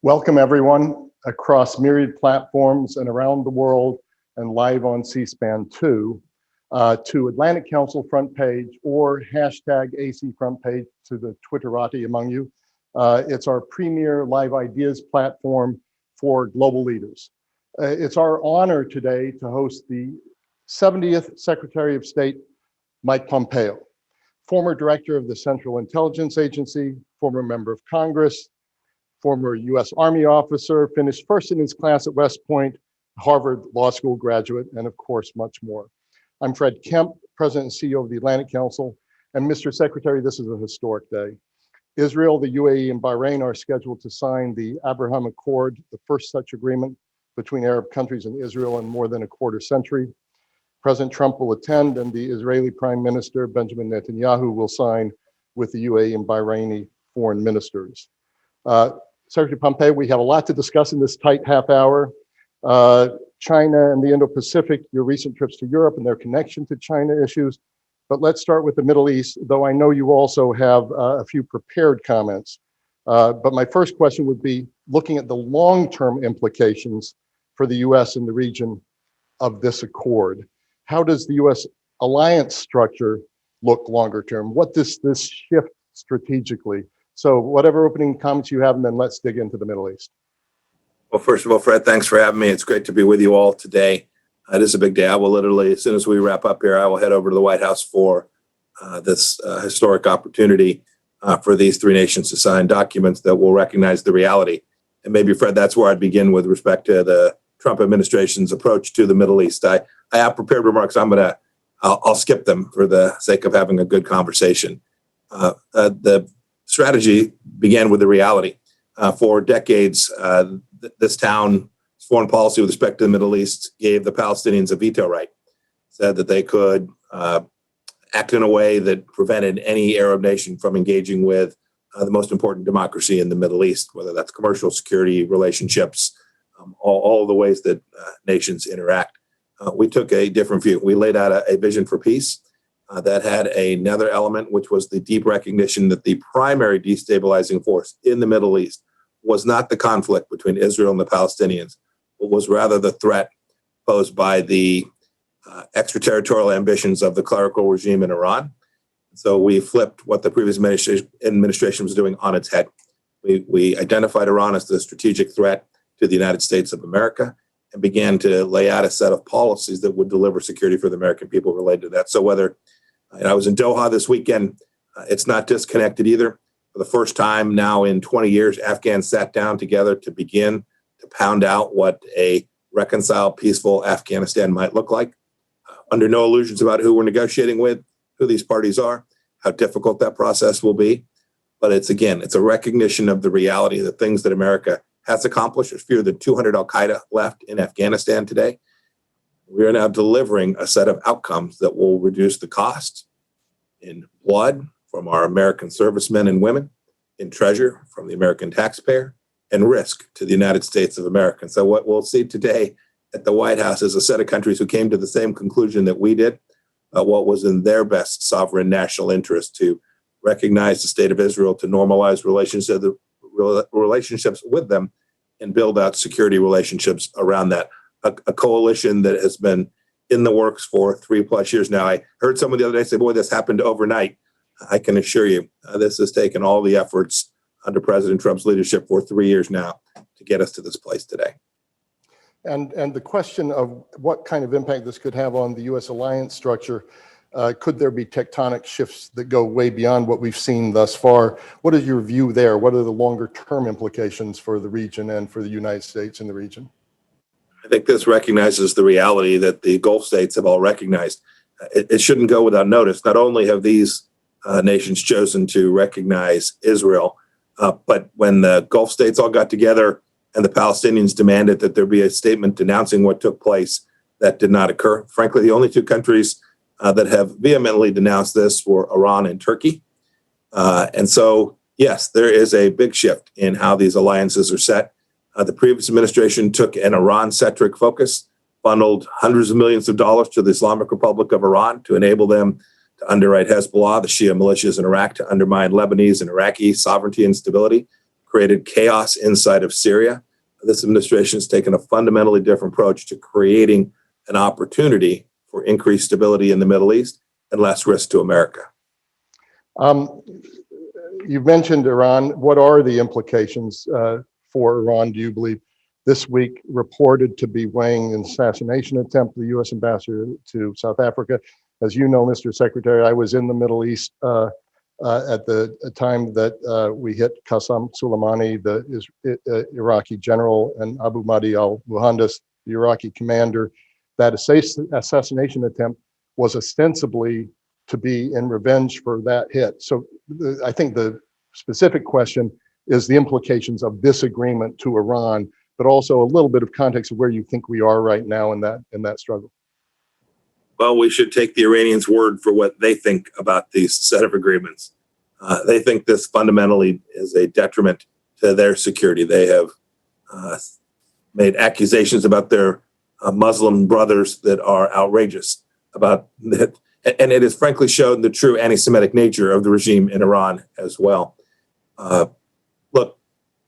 Welcome everyone across myriad platforms and around the world and live on C-SPAN 2 to Atlantic Council front page or hashtag AC front page to the Twitterati among you. It's our premier live ideas platform for global leaders. It's our honor today to host the 70th Secretary of State, Mike Pompeo, former director of the Central Intelligence Agency, former member of Congress, former US Army officer, finished first in his class at West Point, Harvard Law School graduate, and of course, much more. I'm Fred Kemp, President and CEO of the Atlantic Council, and Mr. Secretary, this is a historic day. Israel, the UAE, and Bahrain are scheduled to sign the Abraham Accord, the first such agreement between Arab countries and Israel in more than a quarter century. President Trump will attend, and the Israeli Prime Minister, Benjamin Netanyahu, will sign with the UAE and Bahraini foreign ministers. Secretary Pompeo, we have a lot to discuss in this tight half hour. China and the Indo-Pacific, your recent trips to Europe and their connection to China issues. But let's start with the Middle East, though I know you also have a few prepared comments. But my first question would be looking at the long-term implications for the US and the region of this accord. How does the US alliance structure look longer term? What does this shift strategically? So whatever opening comments you have, and then let's dig into the Middle East. Well, first of all, Fred, thanks for having me. It's great to be with you all today. It is a big day. I will literally, as soon as we wrap up here, I will head over to the White House for this historic opportunity for these three nations to sign documents that will recognize the reality. And maybe, Fred, that's where I'd begin with respect to the Trump administration's approach to the Middle East. I have prepared remarks. I'll skip them for the sake of having a good conversation. The strategy began with the reality. For decades, this town's foreign policy with respect to the Middle East gave the Palestinians a veto right, said that they could act in a way that prevented any Arab nation from engaging with the most important democracy in the Middle East, whether that's commercial, security, relationships, all the ways that nations interact. We took a different view. We laid out a vision for peace that had another element, which was the deep recognition that the primary destabilizing force in the Middle East was not the conflict between Israel and the Palestinians, but was rather the threat posed by the extraterritorial ambitions of the clerical regime in Iran. So we flipped what the previous administration was doing on its head. We identified Iran as the strategic threat to the United States of America and began to lay out a set of policies that would deliver security for the American people related to that. So whether I was in Doha this weekend, it's not disconnected either. For the first time now in 20 years, Afghans sat down together to begin to pound out what a reconciled, peaceful Afghanistan might look like. Under no illusions about who we're negotiating with, who these parties are, how difficult that process will be. But it's a recognition of the reality of the things that America has accomplished. There's fewer than 200 al-Qaeda left in Afghanistan today. We are now delivering a set of outcomes that will reduce the cost in blood from our American servicemen and women, in treasure from the American taxpayer, and risk to the United States of America. So what we'll see today at the White House is a set of countries who came to the same conclusion that we did, what was in their best sovereign national interest to recognize the state of Israel, to normalize relationships with them, and build out security relationships around that. A coalition that has been in the works for 3+ years now. I heard someone the other day say, boy, this happened overnight. I can assure you, this has taken all the efforts under President Trump's leadership for 3 years now to get us to this place today. And the question of what kind of impact this could have on the US alliance structure, could there be tectonic shifts that go way beyond what we've seen thus far? What is your view there? What are the longer term implications for the region and for the United States in the region? I think this recognizes the reality that the Gulf states have all recognized. It shouldn't go without notice. Not only have these nations chosen to recognize Israel, but when the Gulf states all got together and the Palestinians demanded that there be a statement denouncing what took place, that did not occur. Frankly, the only two countries that have vehemently denounced this were Iran and Turkey. And so, yes, there is a big shift in how these alliances are set. The previous administration took an Iran-centric focus, funneled hundreds of millions of dollars to the Islamic Republic of Iran to enable them to underwrite Hezbollah, the Shia militias in Iraq, to undermine Lebanese and Iraqi sovereignty and stability, created chaos inside of Syria. This administration has taken a fundamentally different approach to creating an opportunity for increased stability in the Middle East and less risk to America. You've mentioned Iran. What are the implications for Iran, do you believe? This week reported to be weighing an assassination attempt of the U.S. ambassador to South Africa. As you know, Mr. Secretary, I was in the Middle East at the time that we hit Qasem Soleimani, the Iraqi general, and Abu Mahdi al-Muhandis, the Iraqi commander. That assassination attempt was ostensibly to be in revenge for that hit. So I think the specific question is the implications of this agreement to Iran, but also a little bit of context of where you think we are right now in that struggle. Well, we should take the Iranians' word for what they think about these set of agreements. They think this fundamentally is a detriment to their security. They have made accusations about their Muslim brothers that are outrageous about that. And it has frankly shown the true anti-Semitic nature of the regime in Iran as well. Look,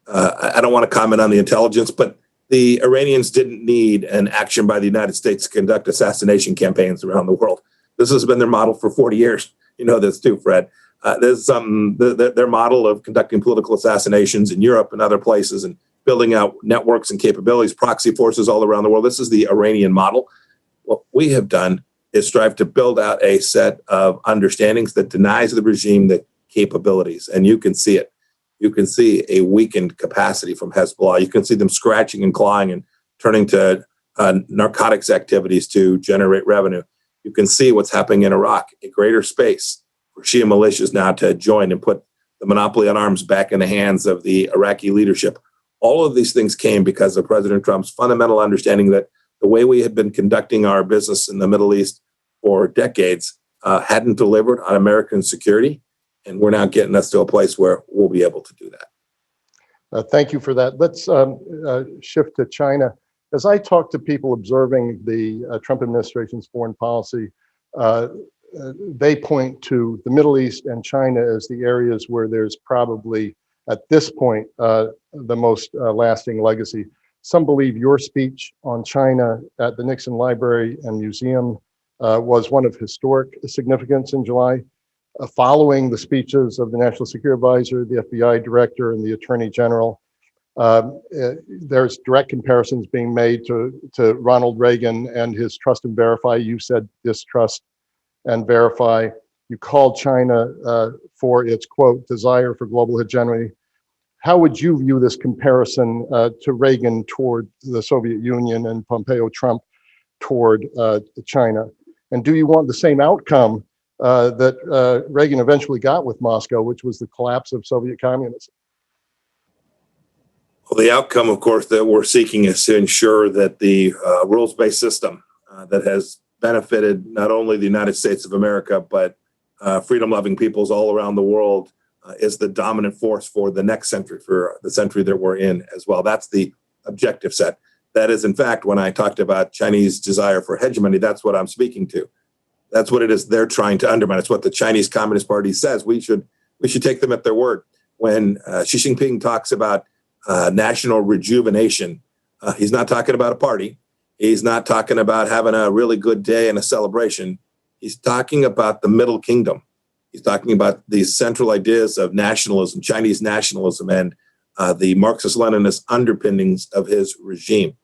I don't want to comment on the intelligence, but the Iranians didn't need an action by the United States to conduct assassination campaigns around the world. This has been their model for 40 years. You know this too, Fred. There's their model of conducting political assassinations in Europe and other places and building out networks and capabilities, proxy forces all around the world. This is the Iranian model. What we have done is strive to build out a set of understandings that denies the regime the capabilities. And you can see it. You can see a weakened capacity from Hezbollah. You can see them scratching and clawing and turning to narcotics activities to generate revenue. You can see what's happening in Iraq, a greater space for Shia militias now to join and put the monopoly on arms back in the hands of the Iraqi leadership. All of these things came because of President Trump's fundamental understanding that the way we had been conducting our business in the Middle East for decades hadn't delivered on American security. And we're now getting us to a place where we'll be able to do that. Thank you for that. Let's shift to China. As I talk to people observing the Trump administration's foreign policy, they point to the Middle East and China as the areas where there's probably, at this point, the most lasting legacy. Some believe your speech on China at the Nixon Library and Museum was one of historic significance in July. Following the speeches of the National Security Advisor, the FBI Director, and the Attorney General, there's direct comparisons being made to Ronald Reagan and his trust and verify. You said distrust and verify. You called China for its, quote, desire for global hegemony. How would you view this comparison to Reagan toward the Soviet Union and Pompeo Trump toward China? And do you want the same outcome that Reagan eventually got with Moscow, which was the collapse of Soviet communism? Well, the outcome, of course, that we're seeking is to ensure that the rules-based system that has benefited not only the United States of America, but freedom-loving peoples all around the world is the dominant force for the next century, for the century that we're in as well. That's the objective set. That is, in fact, when I talked about Chinese desire for hegemony, that's what I'm speaking to. That's what it is they're trying to undermine. It's what the Chinese Communist Party says. We should take them at their word. When Xi Jinping talks about national rejuvenation, he's not talking about a party. He's not talking about having a really good day and a celebration. He's talking about the Middle Kingdom. He's talking about these central ideas of nationalism, Chinese nationalism, and the Marxist-Leninist underpinnings of his regime.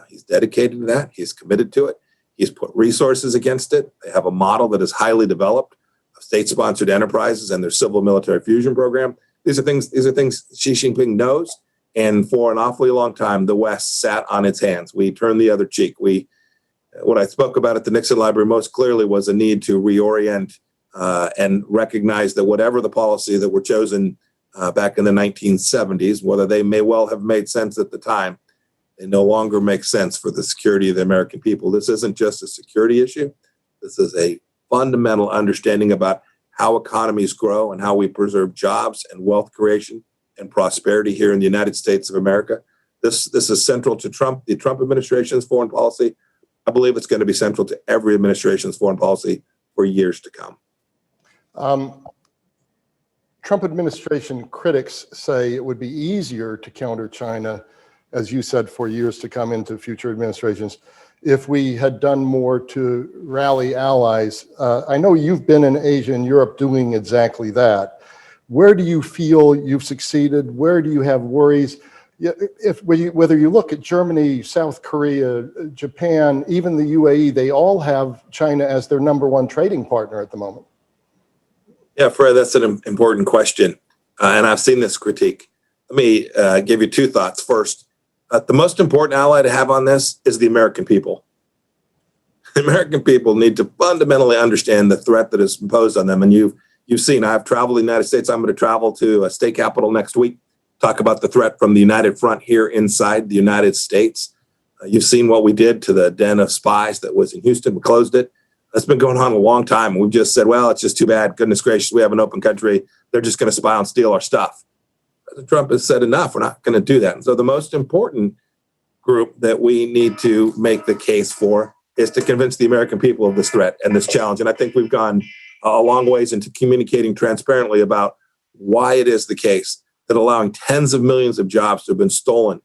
He's dedicated to that. He's committed to it. He's put resources against it. They have a model that is highly developed of state-sponsored enterprises and their civil-military fusion program. These are things Xi Jinping knows. And for an awfully long time, the West sat on its hands. We turned the other cheek. What I spoke about at the Nixon Library most clearly was a need to reorient and recognize that whatever the policy that were chosen back in the 1970s, whether they may well have made sense at the time, they no longer make sense for the security of the American people. This isn't just a security issue. This is a fundamental understanding about how economies grow and how we preserve jobs and wealth creation and prosperity here in the United States of America. This is central to the Trump administration's foreign policy. I believe it's going to be central to every administration's foreign policy for years to come. Trump administration critics say it would be easier to counter China, as you said, for years to come into future administrations, if we had done more to rally allies. I know you've been in Asia and Europe doing exactly that. Where do you feel you've succeeded? Where do you have worries? Whether you look at Germany, South Korea, Japan, even the UAE, they all have China as their number one trading partner at the moment. Yeah, Fred, that's an important question. And I've seen this critique. Let me give you two thoughts. First, the most important ally to have on this is the American people. The American people need to fundamentally understand the threat that is imposed on them. And you've seen, I've traveled to the United States. I'm going to travel to a state capital next week, talk about the threat from the United Front here inside the United States. You've seen what we did to the den of spies that was in Houston. We closed it. That's been going on a long time. We've just said, well, it's just too bad. Goodness gracious, we have an open country. They're just going to spy and steal our stuff. President Trump has said enough. We're not going to do that. And so the most important group that we need to make the case for is to convince the American people of this threat and this challenge. And I think we've gone a long ways into communicating transparently about why it is the case that allowing tens of millions of jobs to have been stolen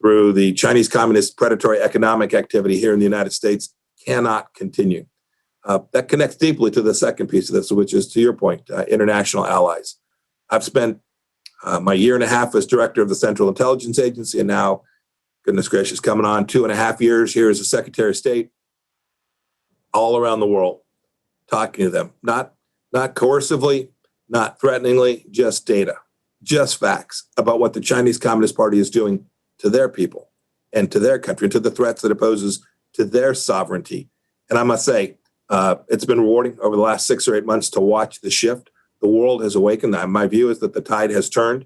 through the Chinese Communist predatory economic activity here in the United States cannot continue. That connects deeply to the second piece of this, which is, to your point, international allies. I've spent my year and a half as director of the Central Intelligence Agency, and now, goodness gracious, coming on 2.5 years here as a Secretary of State, all around the world, talking to them, not coercively, not threateningly, just data, just facts about what the Chinese Communist Party is doing to their people and to their country, and to the threats that it poses to their sovereignty. And I must say, it's been rewarding over the last 6 or 8 months to watch the shift. The world has awakened. My view is that the tide has turned.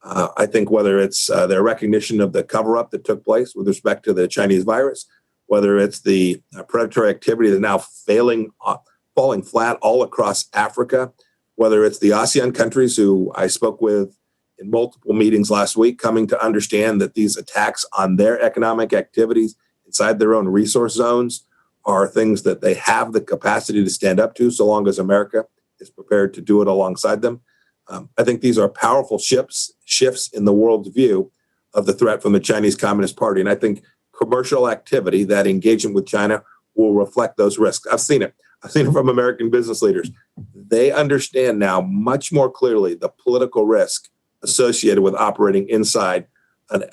I think whether it's their recognition of the cover-up that took place with respect to the Chinese virus, whether it's the predatory activity that is now falling flat all across Africa, whether it's the ASEAN countries who I spoke with in multiple meetings last week, coming to understand that these attacks on their economic activities inside their own resource zones are things that they have the capacity to stand up to, so long as America is prepared to do it alongside them. I think these are powerful shifts in the world's view of the threat from the Chinese Communist Party. And I think commercial activity, that engagement with China, will reflect those risks. I've seen it. I've seen it from American business leaders. They understand now much more clearly the political risk associated with operating inside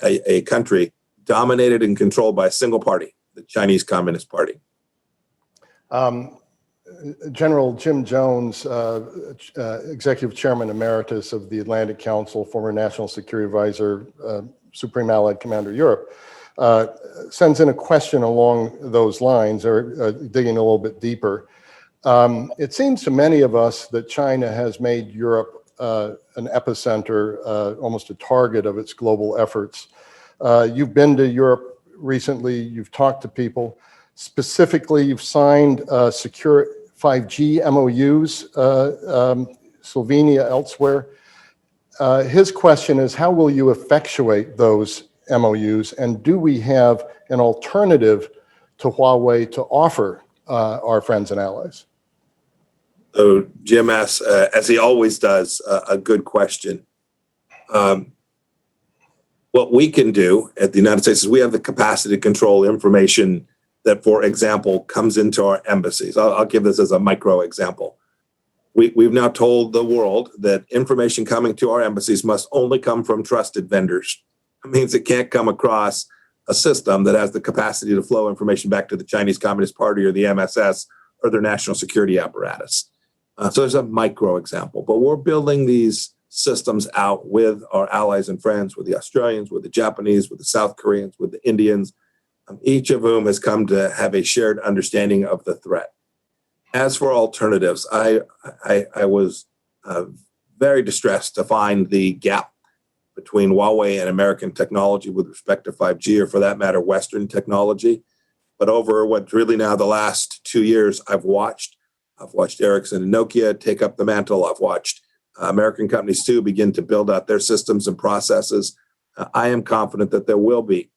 a country dominated and controlled by a single party, the Chinese Communist Party. General Jim Jones, Executive Chairman Emeritus of the Atlantic Council, former National Security Advisor, Supreme Allied Commander Europe, sends in a question along those lines, or digging a little bit deeper. It seems to many of us that China has made Europe an epicenter, almost a target of its global efforts. You've been to Europe recently, you've talked to people. Specifically, you've signed secure 5G MOUs, Slovenia, elsewhere. His question is, how will you effectuate those MOUs, and do we have an alternative to Huawei to offer our friends and allies? So Jim asks, as he always does, a good question. What we can do at the United States is we have the capacity to control information that, for example, comes into our embassies. I'll give this as a micro example. We've now told the world that information coming to our embassies must only come from trusted vendors. It means it can't come across a system that has the capacity to flow information back to the Chinese Communist Party or the MSS or their national security apparatus. So there's a micro example, but we're building these systems out with our allies and friends, with the Australians, with the Japanese, with the South Koreans, with the Indians, each of whom has come to have a shared understanding of the threat. As for alternatives, I was very distressed to find the gap between Huawei and American technology with respect to 5G, or for that matter, Western technology. But over what's really now the last 2 years, I've watched Ericsson and Nokia take up the mantle. I've watched American companies too begin to build out their systems and processes. I am confident that there will be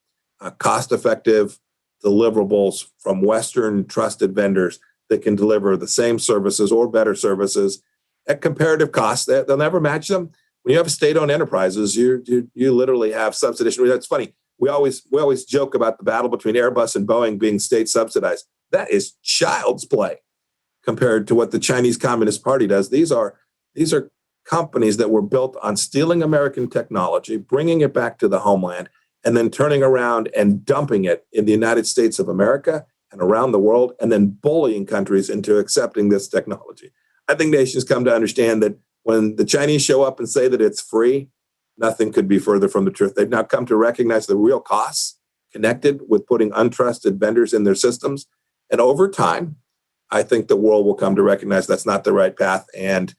cost-effective deliverables from Western trusted vendors that can deliver the same services or better services at comparative costs. They'll never match them. When you have state-owned enterprises, you literally have subsidization. That's funny. We always joke about the battle between Airbus and Boeing being state subsidized. That is child's play compared to what the Chinese Communist Party does. These are companies that were built on stealing American technology, bringing it back to the homeland, and then turning around and dumping it in the United States of America and around the world, and then bullying countries into accepting this technology. I think nations come to understand that when the Chinese show up and say that it's free, nothing could be further from the truth. They've now come to recognize the real costs connected with putting untrusted vendors in their systems. And over time, I think the world will come to recognize that's not the right path. And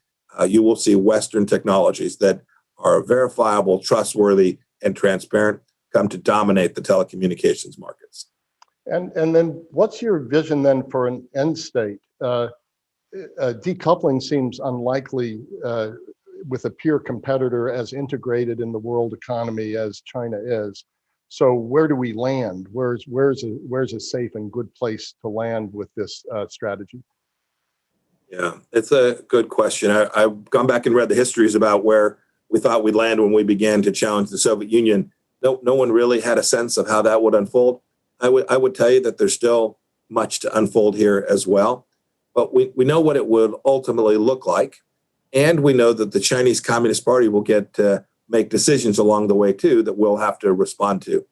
you will see Western technologies that are verifiable, trustworthy, and transparent come to dominate the telecommunications markets. And then what's your vision then for an end state? Decoupling seems unlikely with a peer competitor as integrated in the world economy as China is. So where do we land? Where's a safe and good place to land with this strategy? Yeah, it's a good question. I've gone back and read the histories about where we thought we'd land when we began to challenge the Soviet Union. No one really had a sense of how that would unfold. I would tell you that there's still much to unfold here as well. But we know what it would ultimately look like. And we know that the Chinese Communist Party will get to make decisions along the way, too, that we'll have to respond to.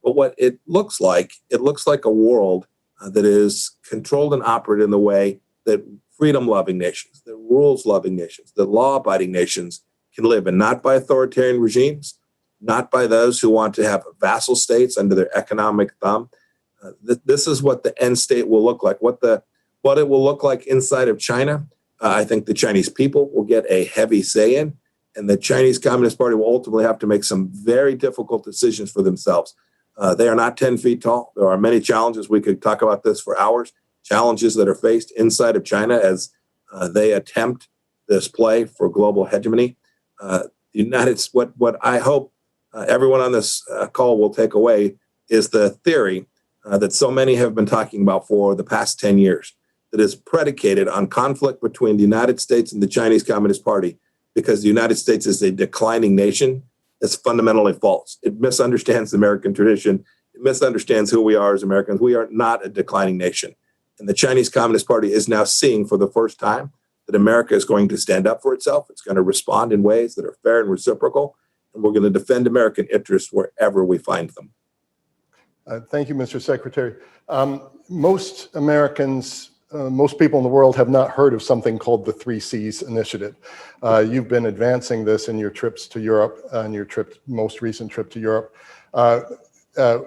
But what it looks like a world that is controlled and operated in the way that freedom-loving nations, that rules-loving nations, that law-abiding nations can live, and not by authoritarian regimes, not by those who want to have vassal states under their economic thumb. This is what the end state will look like. What it will look like inside of China, I think the Chinese people will get a heavy say in, and the Chinese Communist Party will ultimately have to make some very difficult decisions for themselves. They are not 10 feet tall. There are many challenges. We could talk about this for hours. Challenges that are faced inside of China as they attempt this play for global hegemony. What I hope everyone on this call will take away is the theory that so many have been talking about for the past 10 years, that is predicated on conflict between the United States and the Chinese Communist Party, because the United States is a declining nation. That's fundamentally false. It misunderstands the American tradition. It misunderstands who we are as Americans. We are not a declining nation. And the Chinese Communist Party is now seeing for the first time that America is going to stand up for itself. It's going to respond in ways that are fair and reciprocal. And we're going to defend American interests wherever we find them. Thank you, Mr. Secretary. Most Americans, most people in the world have not heard of something called the 3Cs initiative. You've been advancing this in your trips to Europe, and your most recent trip to Europe.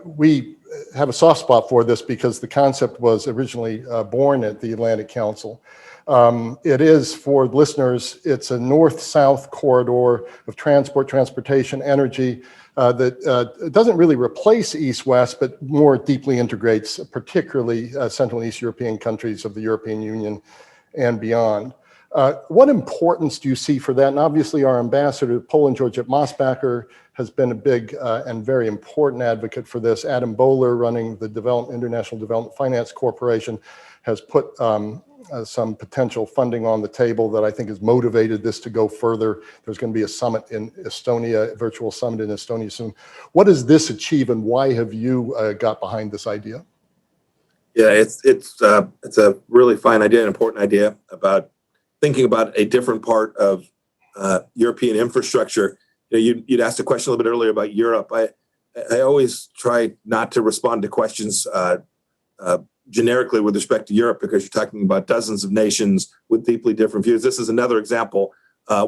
We have a soft spot for this because the concept was originally born at the Atlantic Council. It is, for listeners, it's a north-south corridor of transportation, energy that doesn't really replace East-West, but more deeply integrates particularly Central and East European countries of the European Union and beyond. What importance do you see for that? And obviously our ambassador to Poland, Georgette Mosbacher, has been a big and very important advocate for this. Adam Boehler, running the International Development Finance Corporation, has put some potential funding on the table that I think has motivated this to go further. There's going to be a summit in Estonia, a virtual summit in Estonia soon. What does this achieve, and why have you got behind this idea? Yeah, it's a really fine idea, an important idea about thinking about a different part of European infrastructure. You'd asked a question a little bit earlier about Europe. I always try not to respond to questions generically with respect to Europe, because you're talking about dozens of nations with deeply different views. This is another example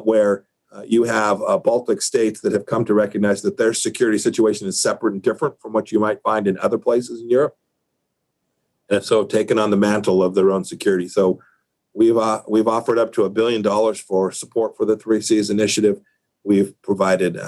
where you have Baltic states that have come to recognize that their security situation is separate and different from what you might find in other places in Europe, and so have taken on the mantle of their own security. So we've offered up to $1 billion for support for the 3Cs initiative. We've provided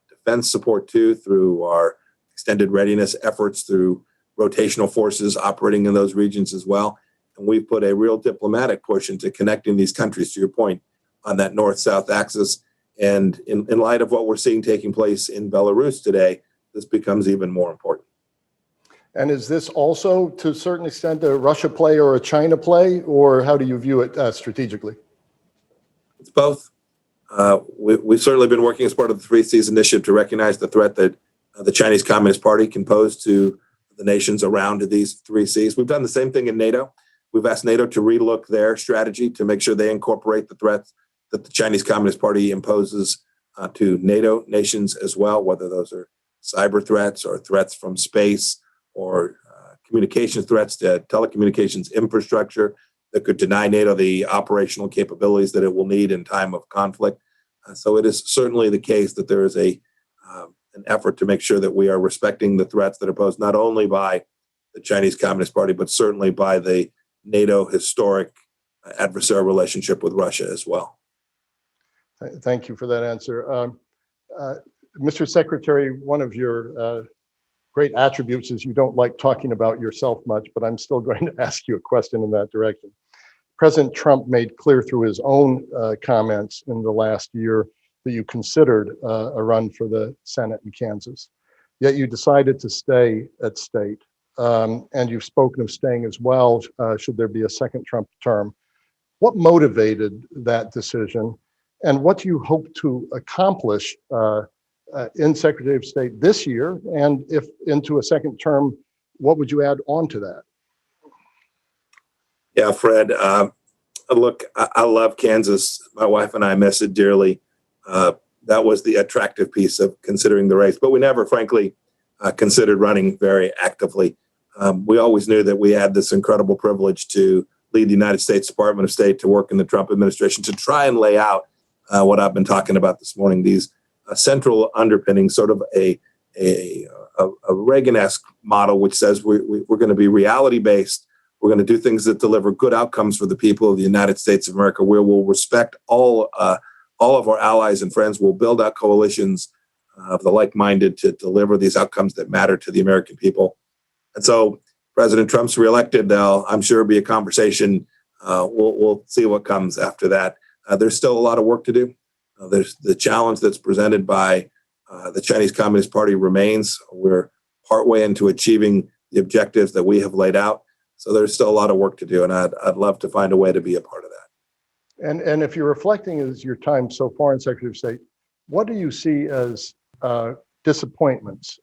defense support too through our extended readiness efforts, through rotational forces operating in those regions as well. And we've put a real diplomatic push into connecting these countries, to your point, on that north-south axis. And in light of what we're seeing taking place in Belarus today, this becomes even more important. And is this also, to a certain extent, a Russia play or a China play, or how do you view it strategically? It's both. We've certainly been working as part of the Three Seas Initiative to recognize the threat that the Chinese Communist Party can pose to the nations around these three seas. We've done the same thing in NATO. We've asked NATO to relook their strategy to make sure they incorporate the threats that the Chinese Communist Party imposes to NATO nations as well, whether those are cyber threats or threats from space or communications threats to telecommunications infrastructure that could deny NATO the operational capabilities that it will need in time of conflict. So it is certainly the case that there is an effort to make sure that we are respecting the threats that are posed not only by the Chinese Communist Party, but certainly by the NATO historic adversarial relationship with Russia as well. Thank you for that answer. Mr. Secretary, one of your great attributes is you don't like talking about yourself much, but I'm still going to ask you a question in that direction. President Trump made clear through his own comments in the last year that you considered a run for the Senate in Kansas, yet you decided to stay at state. And you've spoken of staying as well, should there be a second Trump term. What motivated that decision? And what do you hope to accomplish in Secretary of State this year? And if into a second term, what would you add on to that? Yeah, Fred, look, I love Kansas. My wife and I miss it dearly. That was the attractive piece of considering the race, but we never, frankly, considered running very actively. We always knew that we had this incredible privilege to lead the United States Department of State, to work in the Trump administration, to try and lay out what I've been talking about this morning, these central underpinnings, sort of a Reagan-esque model, which says we're going to be reality-based. We're going to do things that deliver good outcomes for the people of the United States of America, where we'll respect all of our allies and friends. We'll build out coalitions of the like-minded to deliver these outcomes that matter to the American people. And so President Trump's reelected. I'm sure it'll be a conversation. We'll see what comes after that. There's still a lot of work to do. There's the challenge that's presented by the Chinese Communist Party remains. We're partway into achieving the objectives that we have laid out. So there's still a lot of work to do, and I'd love to find a way to be a part of that. And if you're reflecting as your time so far in Secretary of State, what do you see as disappointments?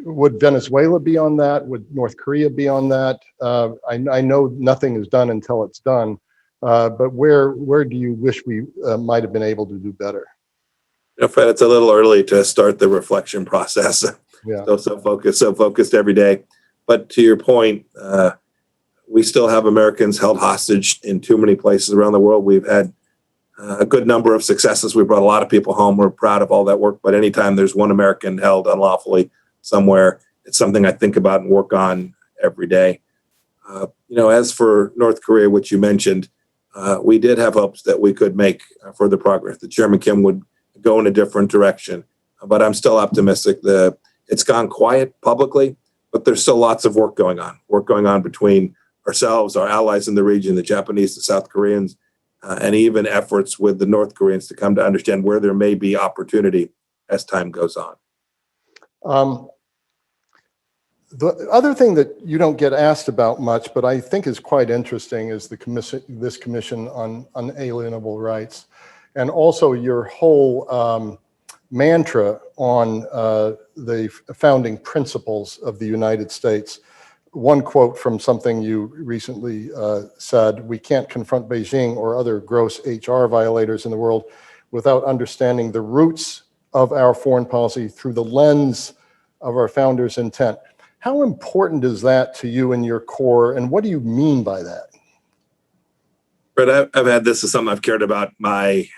Would Venezuela be on that? Would North Korea be on that? I know nothing is done until it's done, but where do you wish we might have been able to do better? Fred, it's a little early to start the reflection process. Yeah. So focused every day. But to your point, we still have Americans held hostage in too many places around the world. We've had a good number of successes. We brought a lot of people home. We're proud of all that work. But anytime there's one American held unlawfully somewhere, it's something I think about and work on every day. As for North Korea, which you mentioned, we did have hopes that we could make further progress. That Chairman Kim would go in a different direction. But I'm still optimistic that it's gone quiet publicly, but there's still lots of work going on between ourselves, our allies in the region, the Japanese, the South Koreans, and even efforts with the North Koreans to come to understand where there may be opportunity as time goes on. The other thing that you don't get asked about much, but I think is quite interesting, is this commission on unalienable rights, and also your whole mantra on the founding principles of the United States. One quote from something you recently said: "We can't confront Beijing or other gross HR violators in the world without understanding the roots of our foreign policy through the lens of our founders' intent." How important is that to you and your core, and what do you mean by that? Fred, I've had this as something I've cared about my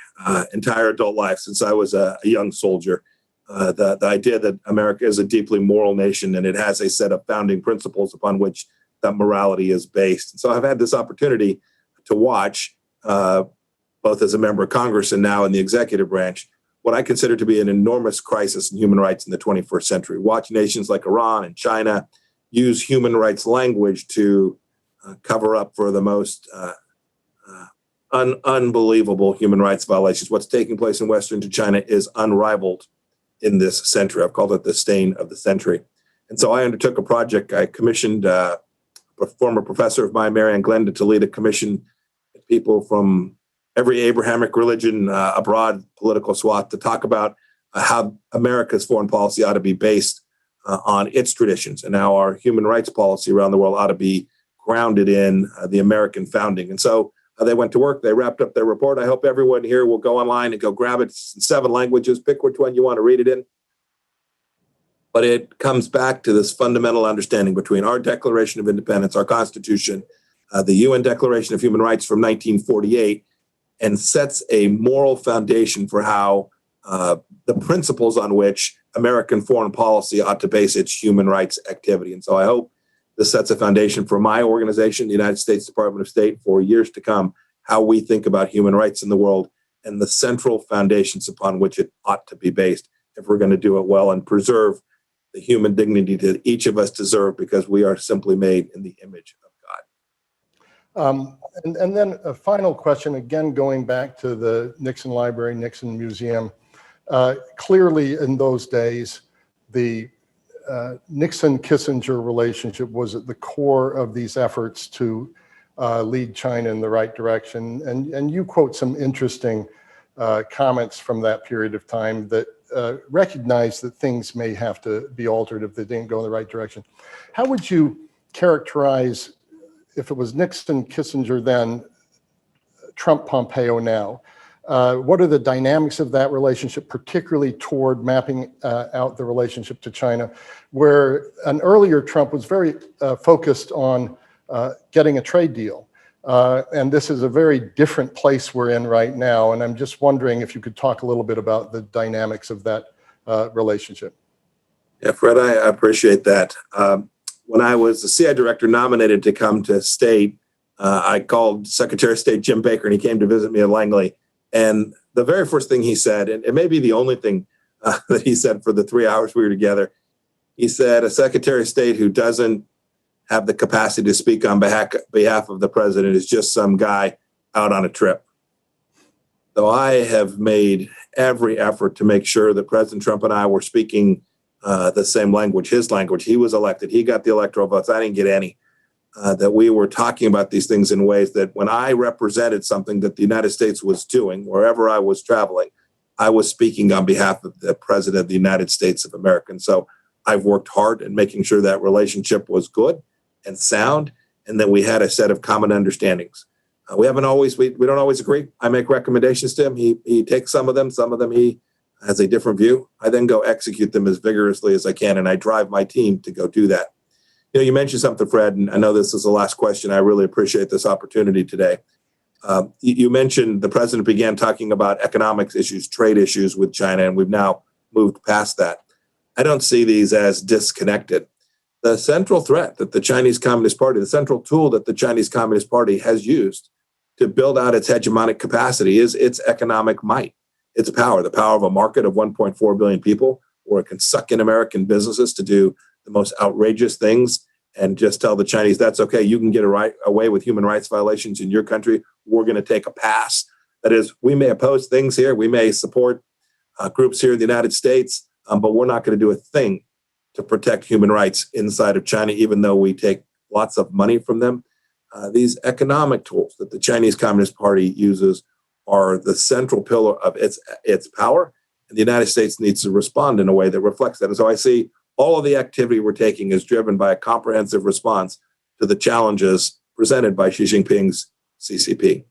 entire adult life since I was a young soldier. The idea that America is a deeply moral nation and it has a set of founding principles upon which that morality is based. And so I've had this opportunity to watch, both as a member of Congress and now in the executive branch, what I consider to be an enormous crisis in human rights in the 21st century. Watch nations like Iran and China use human rights language to cover up for the most unbelievable human rights violations. What's taking place in Western China is unrivaled in this century. I've called it the stain of the century. And so I undertook a project. I commissioned a former professor of mine, Marianne Glenda, to lead a commission of people from every Abrahamic religion, a broad political swath, to talk about how America's foreign policy ought to be based on its traditions, and how our human rights policy around the world ought to be grounded in the American founding. And so they went to work. They wrapped up their report. I hope everyone here will go online and go grab it. It's in 7 languages. Pick which one you want to read it in. But it comes back to this fundamental understanding between our Declaration of Independence, our Constitution, the UN Declaration of Human Rights from 1948, and sets a moral foundation for how the principles on which American foreign policy ought to base its human rights activity. And so I hope this sets a foundation for my organization, the United States Department of State, for years to come, how we think about human rights in the world and the central foundations upon which it ought to be based if we're going to do it well and preserve the human dignity that each of us deserve, because we are simply made in the image of God. And then a final question, again, going back to the Nixon Library, Nixon Museum. Clearly in those days, the Nixon-Kissinger relationship was at the core of these efforts to lead China in the right direction. And you quote some interesting comments from that period of time that recognize that things may have to be altered if they didn't go in the right direction. How would you characterize, if it was Nixon, Kissinger then, Trump, Pompeo now? What are the dynamics of that relationship, particularly toward mapping out the relationship to China, where an earlier Trump was very focused on getting a trade deal? And this is a very different place we're in right now. And I'm just wondering if you could talk a little bit about the dynamics of that relationship. Yeah, Fred, I appreciate that. When I was the CI director nominated to come to state, I called Secretary of State Jim Baker, and he came to visit me at Langley. And the very first thing he said, and it may be the only thing that he said for the 3 hours we were together, he said, a Secretary of State who doesn't have the capacity to speak on behalf of the president is just some guy out on a trip. So I have made every effort to make sure that President Trump and I were speaking the same language, his language. He was elected. He got the electoral votes. I didn't get any. That we were talking about these things in ways that when I represented something that the United States was doing, wherever I was traveling, I was speaking on behalf of the President of the United States of America. And so I've worked hard in making sure that relationship was good and sound, and that we had a set of common understandings. We don't always agree. I make recommendations to him. He takes some of them he has a different view. I then go execute them as vigorously as I can, and I drive my team to go do that. You know, you mentioned something, Fred, and I know this is the last question. I really appreciate this opportunity today. You mentioned the president began talking about economics issues, trade issues with China, and we've now moved past that. I don't see these as disconnected. The central threat that the Chinese Communist Party, the central tool that the Chinese Communist Party has used to build out its hegemonic capacity is its economic might, its power, the power of a market of 1.4 billion people, where it can suck in American businesses to do the most outrageous things and just tell the Chinese, that's okay, you can get away with human rights violations in your country. We're going to take a pass. That is, we may oppose things here. We may support groups here in the United States, but we're not going to do a thing to protect human rights inside of China, even though we take lots of money from them. These economic tools that the Chinese Communist Party uses are the central pillar of its power, and the United States needs to respond in a way that reflects that. And so I see all of the activity we're taking is driven by a comprehensive response to the challenges presented by Xi Jinping's CCP.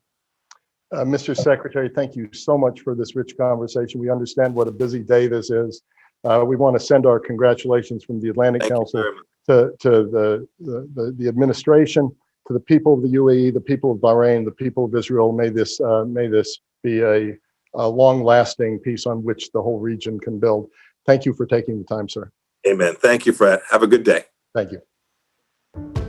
Mr. Secretary, thank you so much for this rich conversation. We understand what a busy day this is. We want to send our congratulations from the Atlantic Council to the administration, to the people of the UAE, the people of Bahrain, the people of Israel. May this be a long-lasting peace on which the whole region can build. Thank you for taking the time, sir. Amen. Thank you, Fred. Have a good day. Thank you.